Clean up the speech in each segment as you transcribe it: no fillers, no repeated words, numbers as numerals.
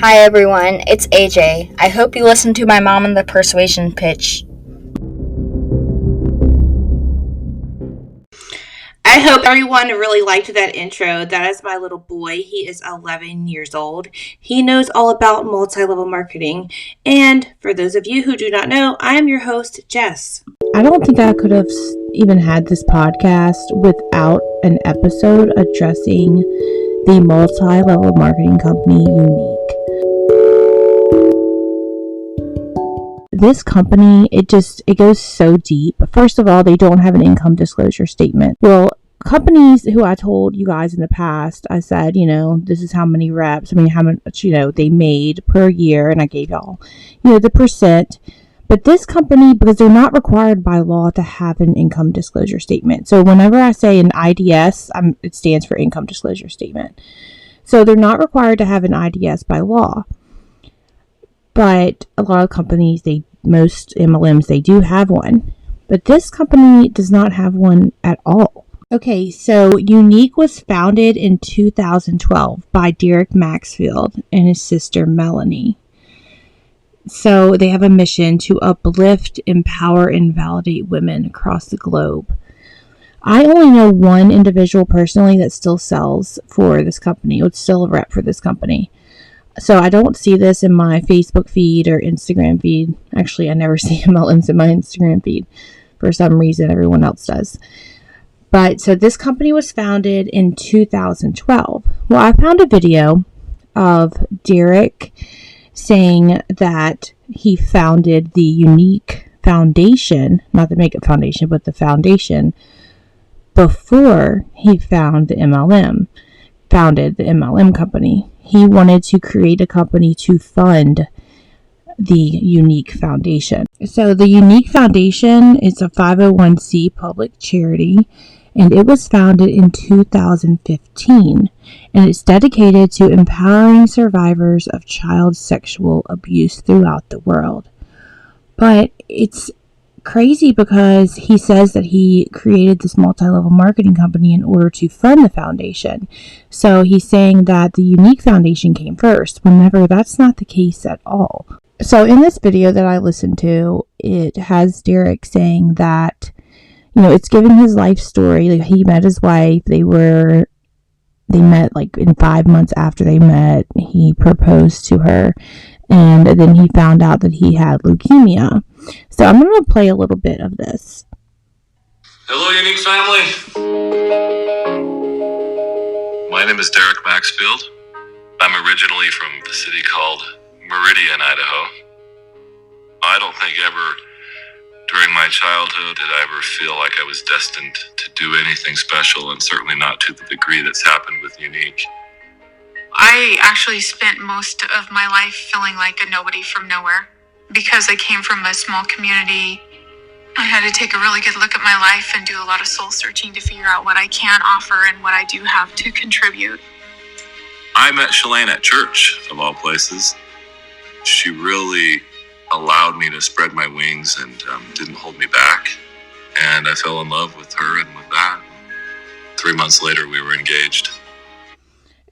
Hi everyone, it's AJ. I hope you listened to my mom and the persuasion pitch. I hope everyone really liked that intro. That is my little boy. He is 11 years old. He knows all about multi-level marketing. And for those of you who do not know, I am your host, Jess. I don't think I could have even had this podcast without an episode addressing the multi-level marketing company Younique. This company, it goes so deep. First of all, they don't have an income disclosure statement. Well, companies who I told you guys in the past, I said, this is how many reps, how much, they made per year, and I gave y'all, the percent. But this company, because they're not required by law to have an income disclosure statement. So whenever I say an IDS, it stands for income disclosure statement. So they're not required to have an IDS by law. But a lot of companies, most MLMs, they do have one. But this company does not have one at all. Okay, so Younique was founded in 2012 by Derek Maxfield and his sister Melanie. So they have a mission to uplift, empower, and validate women across the globe. I only know one individual personally that still sells for this company. It's still a rep for this company. So I don't see this in my Facebook feed or Instagram feed. Actually, I never see MLMs in my Instagram feed. For some reason, everyone else does. But so this company was founded in 2012. Well, I found a video of Derek saying that he founded the Younique Foundation, not the Makeup Foundation, but the foundation, before he founded the MLM company. He wanted to create a company to fund the Younique Foundation. So the Younique Foundation is a 501c public charity, and it was founded in 2015, and it's dedicated to empowering survivors of child sexual abuse throughout the world. But it's crazy because he says that he created this multi-level marketing company in order to fund the foundation. So he's saying that the Younique Foundation came first, whenever that's not the case at all. So in this video that I listened to, it has Derek saying that it's giving his life story. Like, he met his wife. They met like in 5 months after they met. He proposed to her, and then he found out that he had leukemia. So I'm going to play a little bit of this. Hello, Younique family. My name is Derek Maxfield. I'm originally from the city called Meridian, Idaho. I don't think ever during my childhood did I ever feel like I was destined to do anything special, and certainly not to the degree that's happened with Younique. I actually spent most of my life feeling like a nobody from nowhere. Because I came from a small community, I had to take a really good look at my life and do a lot of soul searching to figure out what I can offer and what I do have to contribute. I met Shalane at church, of all places. She really allowed me to spread my wings and didn't hold me back. And I fell in love with her, and with that, 3 months later, we were engaged.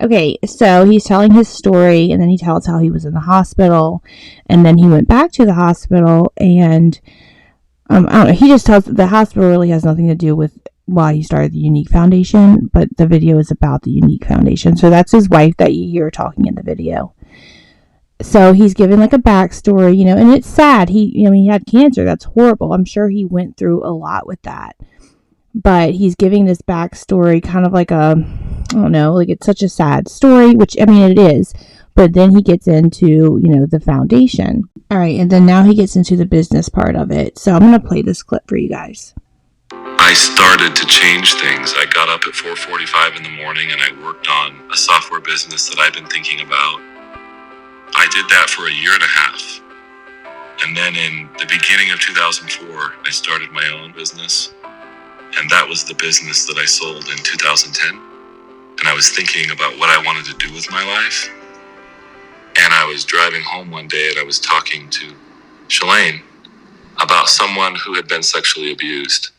Okay, so he's telling his story, and then he tells how he was in the hospital, and then he went back to the hospital, and I don't know, he just tells the hospital really has nothing to do with why he started the Younique Foundation, but the video is about the Younique Foundation. So that's his wife that you hear talking in the video. So he's giving like a backstory, and it's sad. He had cancer. That's horrible. I'm sure he went through a lot with that. But he's giving this backstory kind of like it's such a sad story, which, it is. But then he gets into, the foundation. All right, and then now he gets into the business part of it. So I'm going to play this clip for you guys. I started to change things. I got up at 4:45 in the morning and I worked on a software business that I've been thinking about. I did that for a year and a half. And then in the beginning of 2004, I started my own business. And that was the business that I sold in 2010. And I was thinking about what I wanted to do with my life. And I was driving home one day and I was talking to Shalane about someone who had been sexually abused.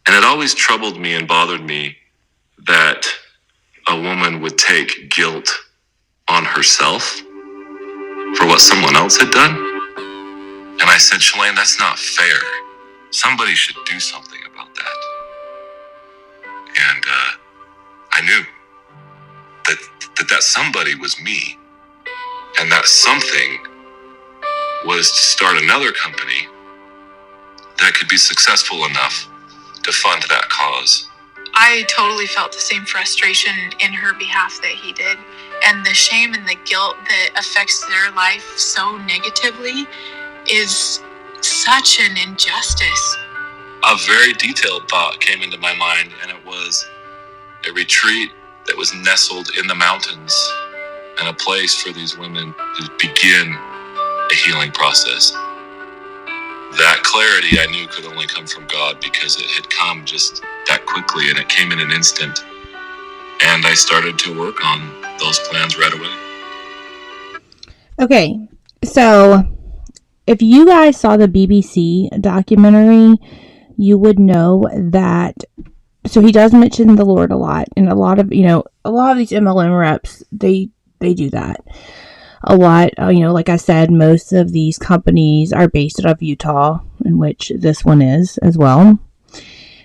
And it always troubled me and bothered me that a woman would take guilt on herself for what someone else had done? And I said, Shalane, that's not fair. Somebody should do something about that. And I knew that somebody was me. And that something was to start another company that could be successful enough to fund that cause. I totally felt the same frustration in her behalf that he did. And the shame and the guilt that affects their life so negatively is such an injustice. A very detailed thought came into my mind, and it was a retreat that was nestled in the mountains and a place for these women to begin a healing process. That clarity I knew could only come from God, because it had come just that quickly, and it came in an instant. And I started to work on those plans right away. Okay, so if you guys saw the BBC documentary, you would know that, so he does mention the Lord a lot, and a lot of these MLM reps, they do that a lot. Like I said, most of these companies are based out of Utah, in which this one is as well.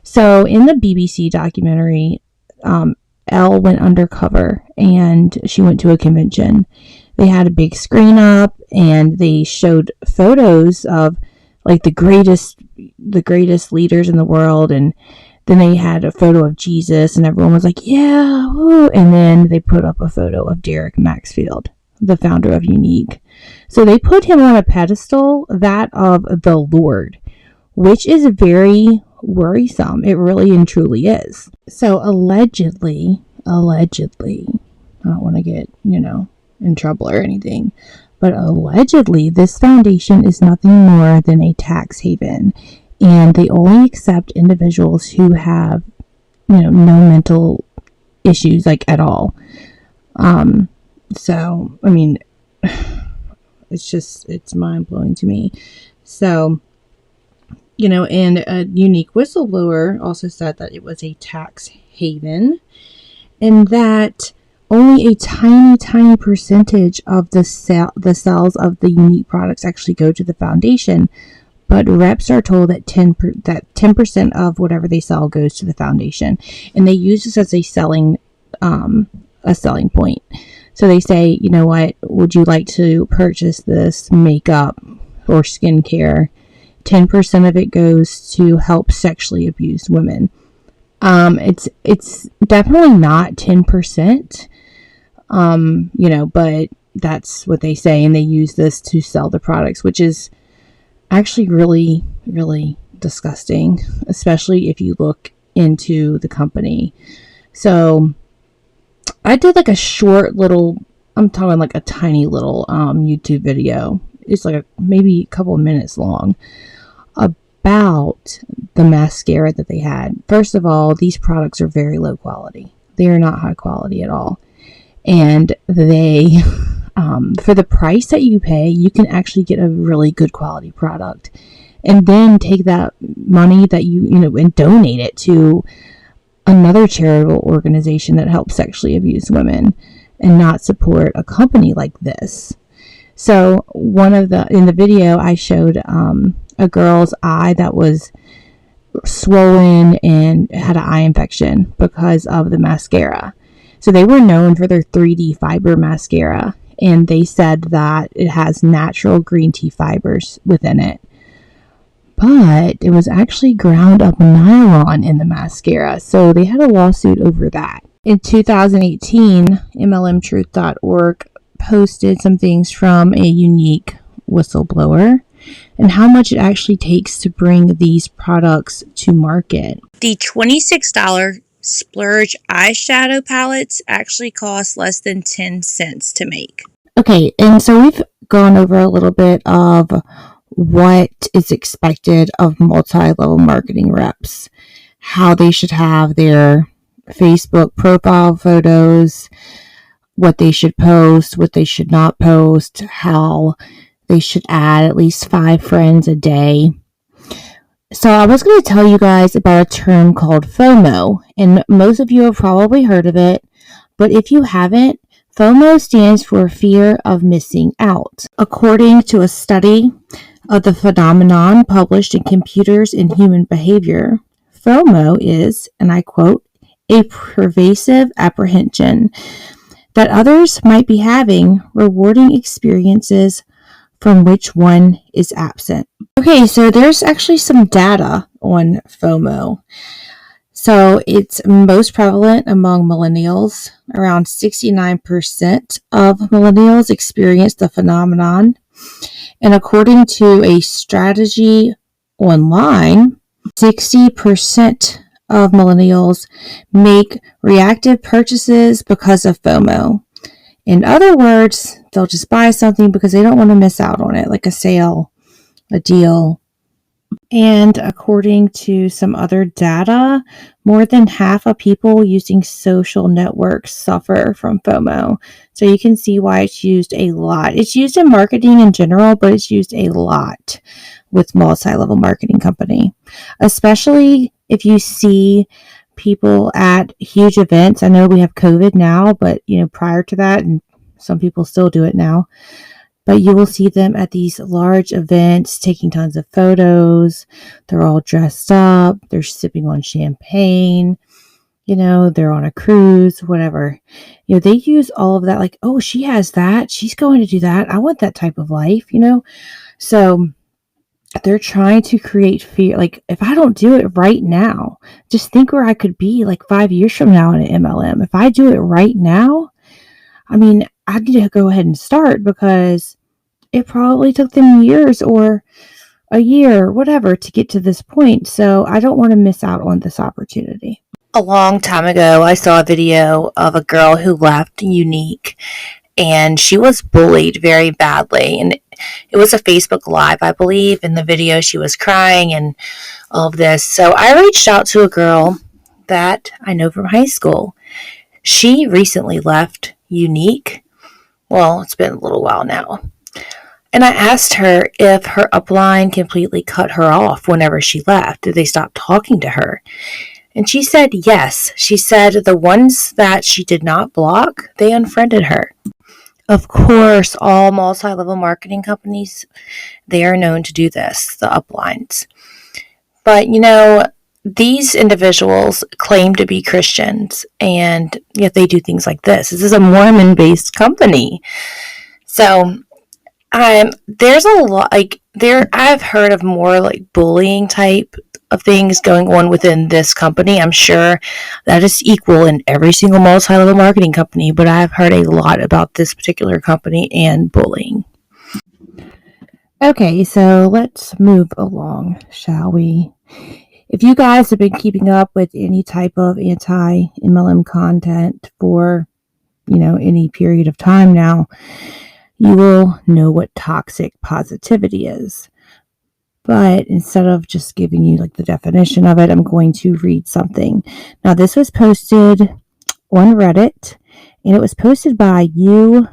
So in the BBC documentary, Elle went undercover and she went to a convention. They had a big screen up and they showed photos of like the greatest leaders in the world, and then they had a photo of Jesus and everyone was like, yeah, woo. And then they put up a photo of Derek Maxfield, the founder of Younique. So they put him on a pedestal, that of the Lord, which is very worrisome. It really and truly is. So allegedly, I don't want to get, in trouble or anything, but allegedly this foundation is nothing more than a tax haven, and they only accept individuals who have, no mental issues, like, at all. So, I mean, it's mind-blowing to me. So, and a Younique whistleblower also said that it was a tax haven, and that only a tiny percentage of the sales of the Younique products actually go to the foundation. But reps are told that 10% of whatever they sell goes to the foundation, and they use this as a selling point. So they say, you know what, would you like to purchase this makeup or skincare? 10% of it goes to help sexually abused women. It's definitely not 10%, but that's what they say, and they use this to sell the products, which is actually really, really disgusting, especially if you look into the company. So I did like a short little, I'm talking like a tiny little YouTube video. It's like maybe a couple of minutes long, about the mascara that they had. First of all, these products are very low quality. They are not high quality at all. And they, for the price that you pay, you can actually get a really good quality product. And then take that money that and donate it to another charitable organization that helps sexually abused women, and not support a company like this. So in the video, I showed a girl's eye that was swollen and had an eye infection because of the mascara. So they were known for their 3D Fiber Mascara, and they said that it has natural green tea fibers within it. But it was actually ground up nylon in the mascara, so they had a lawsuit over that. In 2018, MLMtruth.org posted some things from a Younique whistleblower and how much it actually takes to bring these products to market. The $26 Splurge eyeshadow palettes actually cost less than 10 cents to make. Okay, and so we've gone over a little bit of what is expected of multi-level marketing reps, how they should have their Facebook profile photos, what they should post, what they should not post, how they should add at least 5 friends a day. So I was going to tell you guys about a term called Fomo, and most of you have probably heard of it, but if you haven't, FOMO stands for fear of missing out. According to a study of the phenomenon published in Computers and Human Behavior, FOMO is, and I quote, a pervasive apprehension that others might be having rewarding experiences from which one is absent. Okay, so there's actually some data on FOMO. So it's most prevalent among millennials. Around 69% of millennials experience the phenomenon. And according to a strategy online, 60% of millennials make reactive purchases because of FOMO. In other words, they'll just buy something because they don't want to miss out on it, like a sale, a deal. And according to some other data, more than half of people using social networks suffer from FOMO. So you can see why it's used a lot. It's used in marketing in general, but it's used a lot with multi-level marketing company, especially if you see people at huge events. I know we have COVID now, but prior to that, and some people still do it now, but you will see them at these large events taking tons of photos. They're all dressed up. They're sipping on champagne. They're on a cruise, whatever. They use all of that like, oh, she has that. She's going to do that. I want that type of life, So they're trying to create fear. Like, if I don't do it right now, just think where I could be like 5 years from now in an MLM. If I do it right now, I need to go ahead and start because it probably took them years or a year, whatever, to get to this point. So I don't want to miss out on this opportunity. A long time ago, I saw a video of a girl who left Younique, and she was bullied very badly. And it was a Facebook Live, I believe. In the video, she was crying and all of this. So I reached out to a girl that I know from high school. She recently left Younique. Well, it's been a little while now. And I asked her if her upline completely cut her off whenever she left. Did they stop talking to her? And she said yes. She said the ones that she did not block, they unfriended her. Of course, all multi-level marketing companies, they are known to do this, the uplines. But, these individuals claim to be Christians, and yet they do things like this. This is a Mormon-based company. So, there's a lot, I've heard of more like bullying type of things going on within this company. I'm sure that is equal in every single multi-level marketing company, but I've heard a lot about this particular company and bullying. Okay, so let's move along, shall we? If you guys have been keeping up with any type of anti-MLM content for, any period of time now, you will know what toxic positivity is. But instead of just giving you like the definition of it, I'm going to read something. Now, this was posted on Reddit, and it was posted by u/CYAN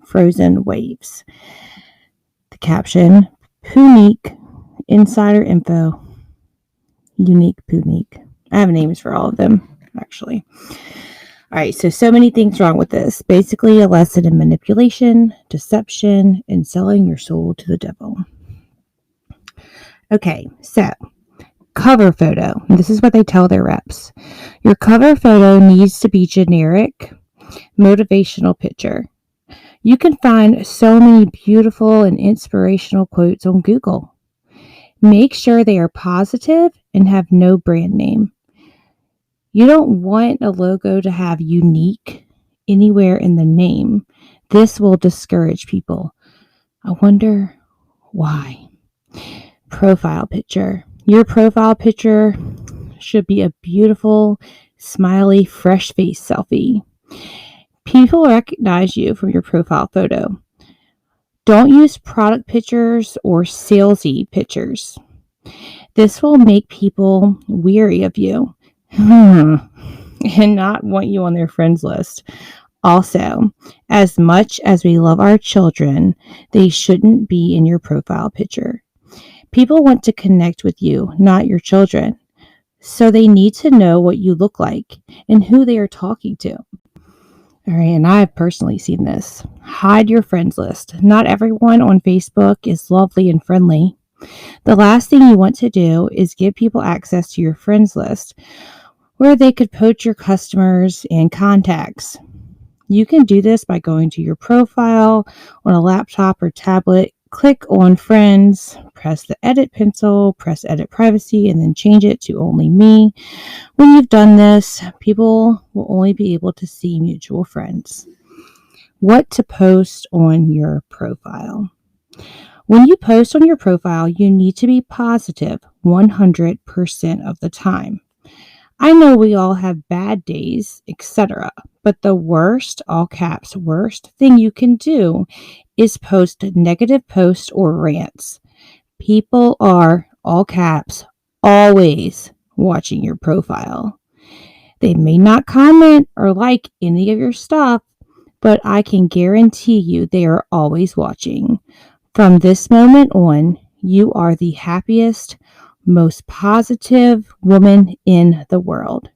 Frozen Waves. The caption, Younique Insider Info. Younique Younique. I have names for all of them, actually. All right, so many things wrong with this. Basically, a lesson in manipulation, deception, and selling your soul to the devil. Okay, so cover photo. This is what they tell their reps. Your cover photo needs to be generic, motivational picture. You can find so many beautiful and inspirational quotes on Google. Make sure they are positive and have no brand name. You don't want a logo to have Younique anywhere in the name. This will discourage people. I wonder why. Profile picture. Your profile picture should be a beautiful, smiley, fresh face selfie. People recognize you from your profile photo. Don't use product pictures or salesy pictures. This will make people weary of you. And not want you on their friends list. Also, as much as we love our children, they shouldn't be in your profile picture. People want to connect with you, not your children. So they need to know what you look like and who they are talking to. All right, and I've personally seen this. Hide your friends list. Not everyone on Facebook is lovely and friendly. The last thing you want to do is give people access to your friends list where they could poach your customers and contacts. You can do this by going to your profile on a laptop or tablet, click on friends, press the edit pencil, press edit privacy, and then change it to only me. When you've done this, people will only be able to see mutual friends. What to post on your profile. When you post on your profile, you need to be positive 100% of the time. I know we all have bad days, etc., but the worst, all caps, worst thing you can do is post negative posts or rants. People are, all caps, always watching your profile. They may not comment or like any of your stuff, but I can guarantee you they are always watching. From this moment on, you are the happiest, most positive woman in the world.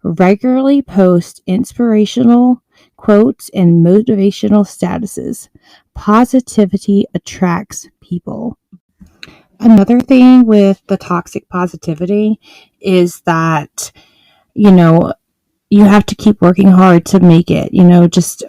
Regularly post inspirational quotes and motivational statuses. Positivity attracts people. Another thing with the toxic positivity is that, you have to keep working hard to make it, just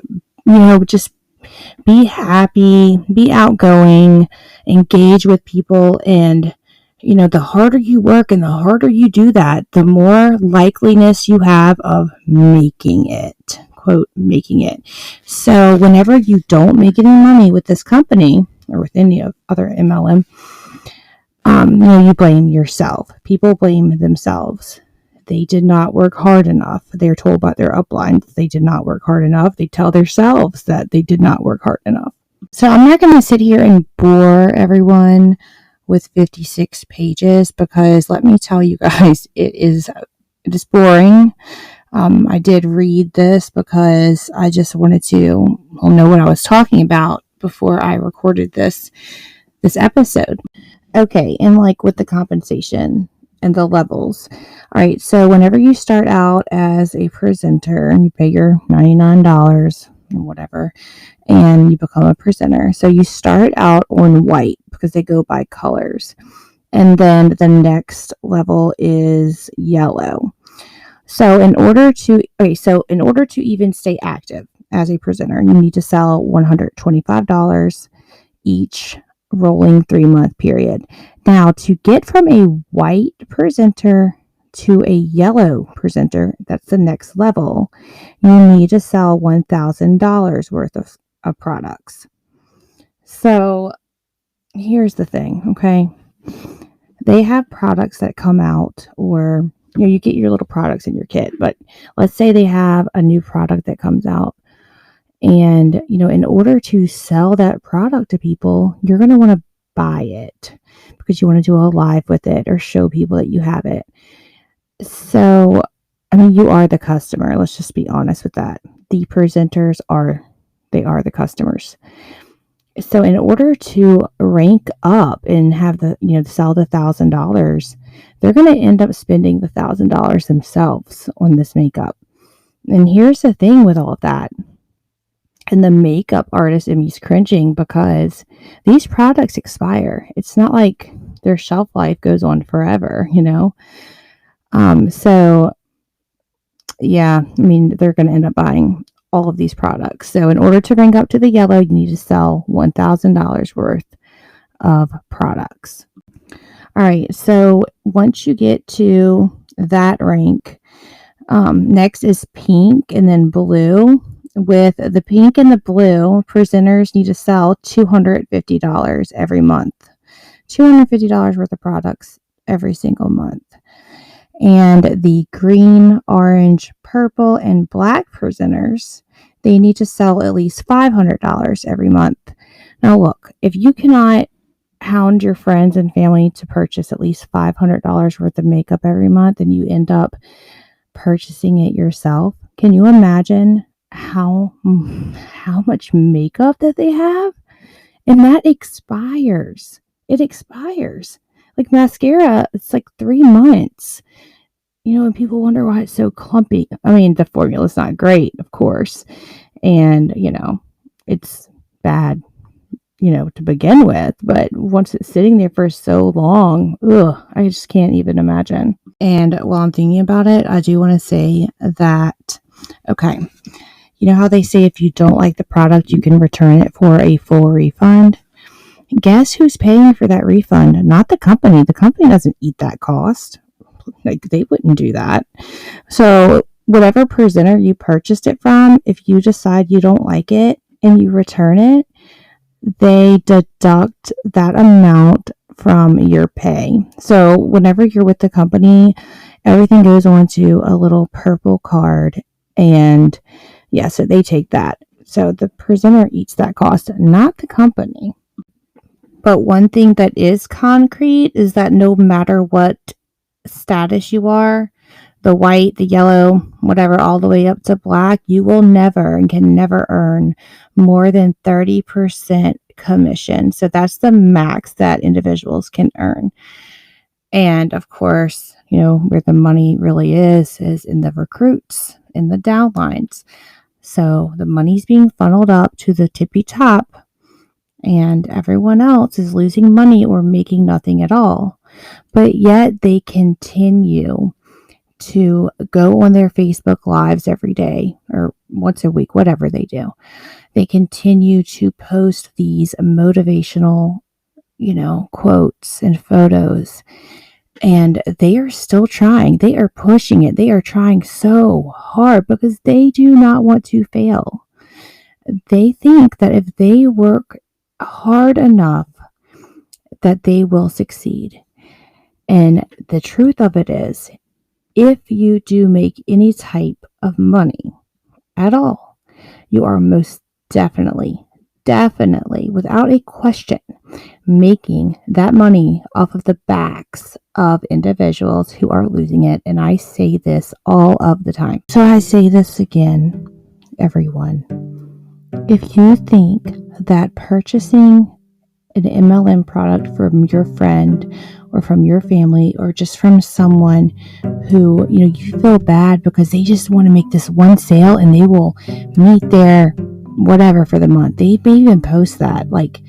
be happy, be outgoing, engage with people. And, the harder you work and the harder you do that, the more likeliness you have of making it, quote, making it. So whenever you don't make any money with this company or with any other MLM, you blame yourself. People blame themselves. They did not work hard enough. They're told by their uplines they did not work hard enough. They tell themselves that they did not work hard enough. So I'm not going to sit here and bore everyone with 56 pages because let me tell you guys, it is boring. I did read this because I just wanted to know what I was talking about before I recorded this episode. Okay, and like with the compensation and the levels. All right, so whenever you start out as a presenter, you pay your $99 or whatever, and you become a presenter. So you start out on white because they go by colors. And then the next level is yellow. So in order to even stay active as a presenter, you need to sell $125 each rolling 3-month period. Now, to get from a white presenter to a yellow presenter, that's the next level, you need to sell $1,000 worth of products. So here's the thing, okay? They have products that come out, or you get your little products in your kit, but let's say they have a new product that comes out. And, in order to sell that product to people, you're going to want to buy it because you want to do a live with it or show people that you have it. So, you are the customer. Let's just be honest with that. The presenters are the customers. So in order to rank up and have sell the $1,000, they're going to end up spending the $1,000 themselves on this makeup. And here's the thing with all of that. And the makeup artist in me's cringing because these products expire. It's not like their shelf life goes on forever, So yeah, they're going to end up buying all of these products. So in order to rank up to the yellow, you need to sell $1,000 worth of products. All right. So once you get to that rank, next is pink and then blue. With the pink and the blue, presenters need to sell $250 every month. $250 worth of products every single month. And the green, orange, purple, and black presenters, they need to sell at least $500 every month. Now look, if you cannot hound your friends and family to purchase at least $500 worth of makeup every month and you end up purchasing it yourself, can you imagine how much makeup that they have? And that expires. It expires. Like mascara, it's like 3 months. And people wonder why it's so clumpy. I mean, the formula's not great, of course. And, it's bad, to begin with. But once it's sitting there for so long, I just can't even imagine. And while I'm thinking about it, I do want to say that, okay, you know how they say if you don't like the product, you can return it for a full refund? Guess who's paying for that refund? Not the company. The company doesn't eat that cost. Like, they wouldn't do that. So whatever presenter you purchased it from, if you decide you don't like it and you return it, they deduct that amount from your pay. So whenever you're with the company, everything goes onto a little purple card, and so they take that. So the presenter eats that cost, not the company. But one thing that is concrete is that no matter what status you are, the white, the yellow, whatever, all the way up to black, you will never and can never earn more than 30% commission. So that's the max that individuals can earn. And of course, where the money really is in the recruits, in the downlines. So the money's being funneled up to the tippy top, and everyone else is losing money or making nothing at all. But yet they continue to go on their Facebook Lives every day or once a week, whatever they do. They continue to post these motivational, quotes and photos. And they are still trying. They are pushing it. They are trying so hard because they do not want to fail. They think that if they work hard enough, that they will succeed. And the truth of it is, if you do make any type of money at all, you are most definitely, without a question, making that money off of the backs of individuals who are losing it. And I say this all of the time. So I say this again, everyone. If you think that purchasing an MLM product from your friend or from your family or just from someone who, you feel bad because they just want to make this one sale and they will meet their whatever for the month. They may even post that, like,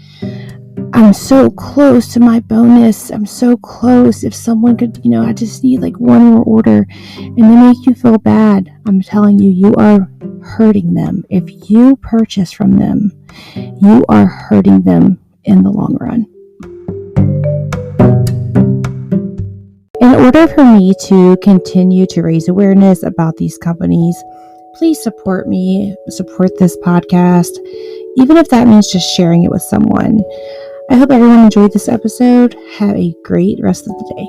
I'm so close to my bonus. I'm so close. If someone could, I just need like one more order, and they make you feel bad. I'm telling you, you are hurting them. If you purchase from them, you are hurting them in the long run. In order for me to continue to raise awareness about these companies, please support me, support this podcast, even if that means just sharing it with someone. I hope everyone enjoyed this episode. Have a great rest of the day.